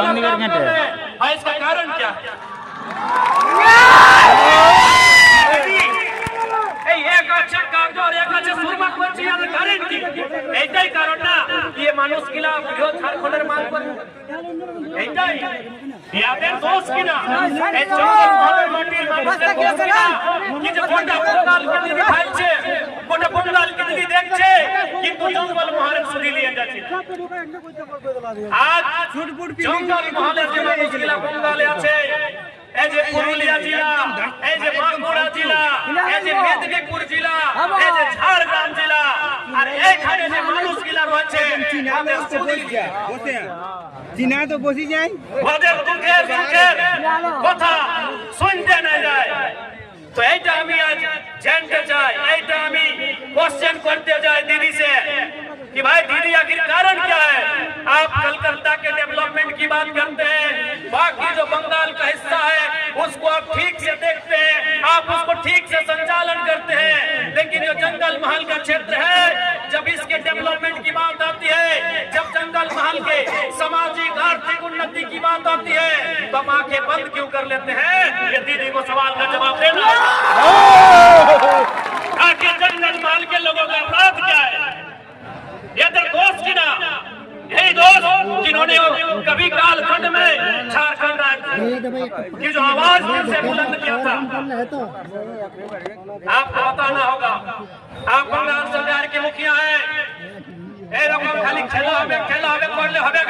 इसका कारण क्या एक আছে কাগজ আর এক আছে সুরমা করছি আর গ্যারান্টি এইটাই কারণ না ये মানুষ কিলা ভিডিও ঝাড়খণ্ডের মান করে এইটাই ইয়াদের দোষ কিনা এই জঙ্গল মহলের মাটির মানুষের দোষ কিনা কি যে গোটা বঙ্গাল কে দিদি খাইছে গোটা বঙ্গাল কে দিদি দেখছে কিন্তু জঙ্গল মহলের সুদি নিয়ে যাচ্ছে আজ জঙ্গল মহলের যে মানুষ কিলা বঙ্গালে আছে এই যে পুরুলিয়া জেলা এই যে বাঁকুড়া জেলা এই যে মেদিনীপুর জেলা এই যে ঝাড়গ্রাম জেলা আর এইখানে যে মানুষগুলা রয়েছে চীনা তো বসে যায় ওদের দুঃখের সুখের কথা শুনতে না যায় তো এইটা আমি আজ জানতে চাই এইটা আমি क्वेश्चन करते जाए दीदी से कि भाई दीदी आखिर कारण क्या है आप कलकत्ता के डेवलपमेंट की बात करते हैं बाकी जो बंगाल का हिस्सा है उसको आप ठीक से देखते हैं आप उसको ठीक से संचालन करते हैं लेकिन जो जंगल महल का क्षेत्र है जब इसके डेवलपमेंट की बात आती है जब जंगल महल के सामाजिक आर्थिक उन्नति की बात आती है तो हम आंखें बंद क्यों कर लेते हैं ये दीदी को सवाल का जवाब देना आखिर जंगल महल के लोगों का अपराध क्या है ये तो दोस्त की ना यही दोस्त जिन्होंने कभी कालखंड में झारखंड राज्य की जो आवाज दिल से बुलंद किया था आपको बताना होगा आप बंगाल सरकार के मुखिया हैं ए लोग खाली खेला हमें पढ़ले हमें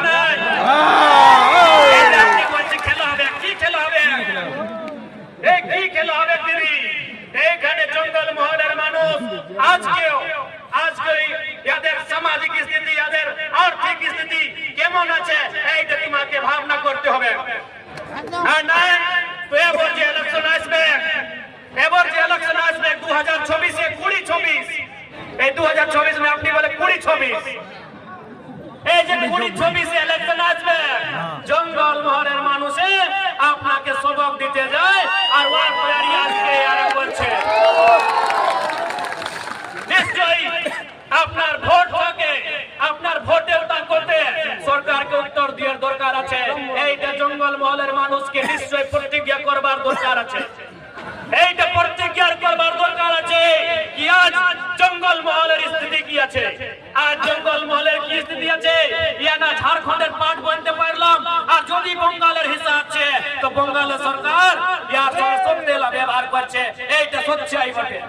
नहीं खेला हमें की खेला हमें एक की खेला हमें दीदी এইখানে জঙ্গল মহলের মানুষ আজকে ইয়াদের সামাজিক স্থিতি ইয়াদের আর্থিক স্থিতি কেমন আছে এইটা তোমাকে ভাবনা করতে হবে আর না তো এবার যে ইলেকশন আসবে 2024 এ 2026 এই 2024 মে আপনি বলে 2026 এই যে 2026 এ ইলেকশন আসবে জঙ্গল মহলের মানুষে আপনাকে সবক দিতে যায় আর ওয়ার তৈরি আজকে আরো বলছে নিশ্চয়ই আপনার ভোট থেকে আপনার ভোটের তাকতে সরকারকে উত্তর দেওয়ার দরকার আছে এইটা জঙ্গল মহলের মানুষকে নিশ্চয়ই প্রতিজ্ঞা করবার দরকার আছে এইটা প্রতিজ্ঞা করবার দরকার আছে কি আজ জঙ্গল মহলের স্থিতি কি আছে আজ জঙ্গল মহলের কি স্থিতি আছে ইয়ানা ঝাড়খণ্ডের পার্ট বনতে পারলাম আর যদি বঙ্গালের হিসাব আছে তো বঙ্গালের সরকার ইয়ার সঙ্গে সত্যেলা ব্যবহার করছে এইটা সচ্চাই বটে